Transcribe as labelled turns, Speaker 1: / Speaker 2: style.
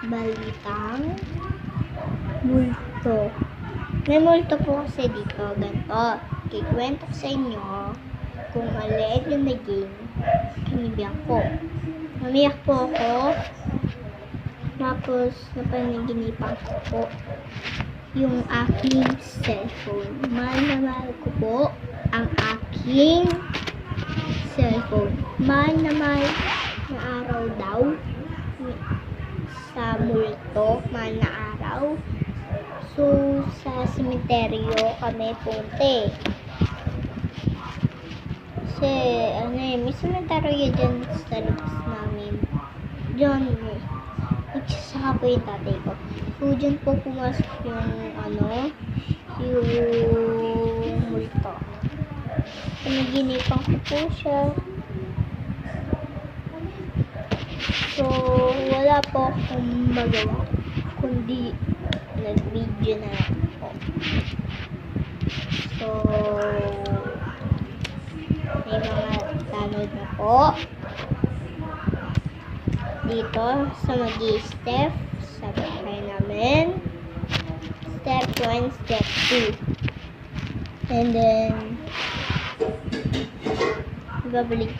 Speaker 1: balitang multo. May multo po kasi dito, ganito. Kikwento ko sa inyo kung alin yung naging kinibiyak ko. Namiyak po ako, tapos napanaginipan ko po yung aking cellphone. Mahal na mahal ko po ang aking cellphone. Mahal na mahal na araw daw sa multo, mahal na araw. So, sa sementeryo kami punti. Kasi, may sementeryo dyan sa labas namin. Dyan, nagsasaka po yung tatay ko. So, dyan po pumasok yung, yung multo. Pinaginipan ko po siya. So, wala po akong magawa, kundi nag-video na ako. So, may mga download na po dito sa mag-i-step sa bahay namin. Step 1, step 2. And then, babalik